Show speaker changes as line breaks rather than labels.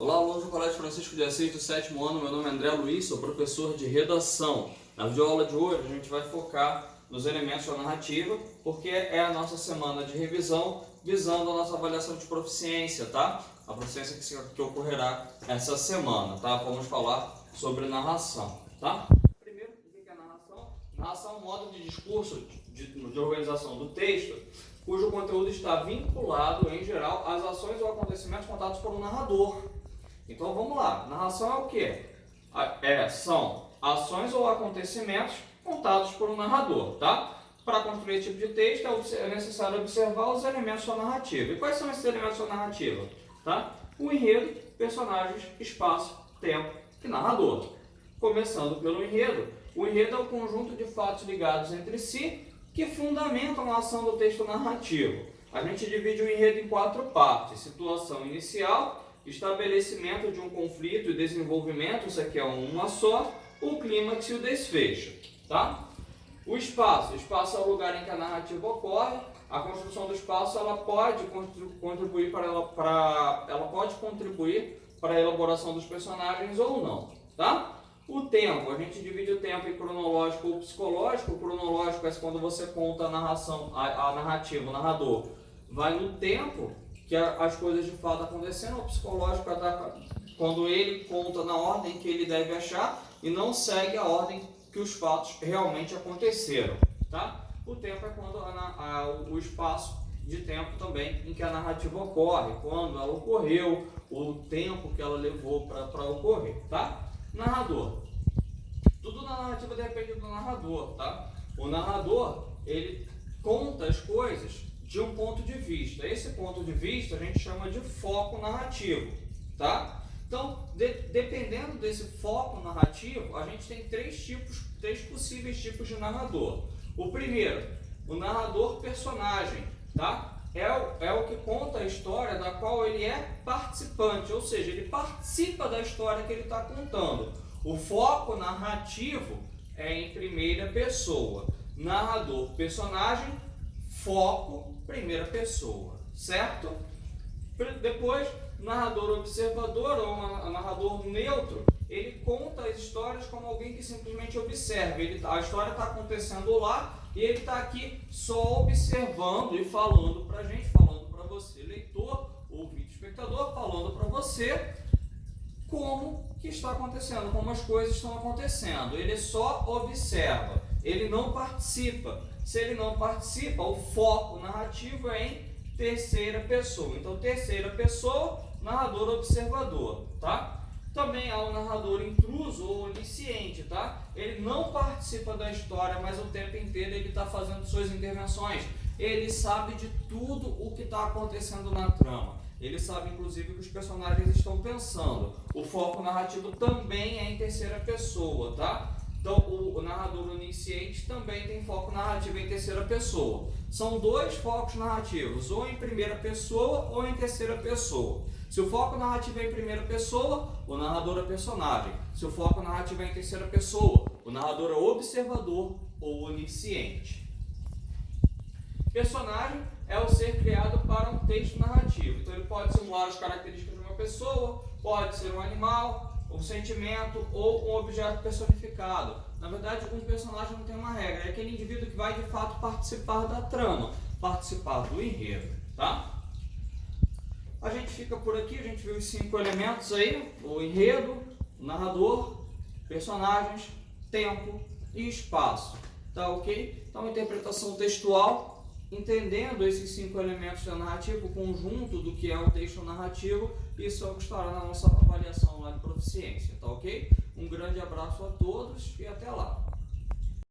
Olá, alunos do Colégio Francisco de Assis do 7º ano, meu nome é André Luiz, sou professor de redação. Na videoaula de hoje a gente vai focar nos elementos da narrativa, porque é a nossa semana de revisão, visando a nossa avaliação de proficiência, tá? A proficiência que ocorrerá essa semana, tá? Vamos falar sobre narração, tá? Primeiro, o que é narração? Narração é um modo de discurso, de organização do texto, cujo conteúdo está vinculado, em geral, às ações ou acontecimentos contados por um narrador. Então vamos lá, narração é o quê? São ações ou acontecimentos contados por um narrador, tá? Para construir esse tipo de texto é necessário observar os elementos da narrativa. E quais são esses elementos da narrativa? Tá? O enredo, personagens, espaço, tempo e narrador. Começando pelo enredo. O enredo é o conjunto de fatos ligados entre si que fundamentam a ação do texto narrativo. A gente divide o enredo em 4 partes: situação inicial, estabelecimento de um conflito e desenvolvimento, isso aqui é uma só, o clímax e o desfecho, tá? O espaço é o lugar em que a narrativa ocorre. A construção do espaço ela pode contribuir para a elaboração dos personagens ou não, tá? O tempo, a gente divide o tempo em cronológico ou psicológico. O cronológico é quando você conta a narração, a narrativa, o narrador vai no tempo que as coisas de fato acontecendo. O psicológico é quando ele conta na ordem que ele deve achar e não segue a ordem que os fatos realmente aconteceram, tá? O tempo é quando o espaço de tempo também em que a narrativa ocorre, quando ela ocorreu, o tempo que ela levou para ocorrer, tá? Narrador. Tudo na narrativa depende do narrador, tá? O narrador, ele conta as coisas de um ponto de vista. Esse ponto de vista a gente chama de foco narrativo, tá? Então, dependendo desse foco narrativo, a gente tem três possíveis tipos de narrador. O primeiro, o narrador personagem, tá? É o que conta a história da qual ele é participante, ou seja, ele participa da história que ele está contando. O foco narrativo é em primeira pessoa. Narrador personagem, foco primeira pessoa, certo? Depois, narrador observador ou narrador neutro, ele conta as histórias como alguém que simplesmente observa. A história está acontecendo lá e ele está aqui só observando e falando para a gente, falando para você, leitor, ouvinte, espectador, falando para você como que está acontecendo, como as coisas estão acontecendo. Ele só observa, ele não participa. Se ele não participa, o foco narrativo é em terceira pessoa. Então, terceira pessoa, narrador observador, tá? Também há o narrador intruso ou onisciente, tá? Ele não participa da história, mas o tempo inteiro ele está fazendo suas intervenções. Ele sabe de tudo o que está acontecendo na trama. Ele sabe, inclusive, o que os personagens estão pensando. O foco narrativo também é em terceira pessoa, tá? Então, o narrador onisciente também tem foco narrativo em terceira pessoa. São 2 focos narrativos, ou em primeira pessoa ou em terceira pessoa. Se o foco narrativo é em primeira pessoa, o narrador é personagem. Se o foco narrativo é em terceira pessoa, o narrador é observador ou onisciente. Personagem é o ser criado para um texto narrativo. Então, ele pode simular as características de uma pessoa, pode ser um animal, um sentimento ou um objeto personificado. Na verdade, um personagem não tem uma regra, é aquele indivíduo que vai de fato participar da trama, participar do enredo, tá? A gente fica por aqui, a gente viu os 5 elementos aí: o enredo, o narrador, personagens, tempo e espaço, tá ok? Então, interpretação textual, entendendo esses 5 elementos da narrativa, o conjunto do que é um texto narrativo, isso é o que estará na nossa avaliação lá de proficiência, tá ok? Um grande abraço a todos e até lá!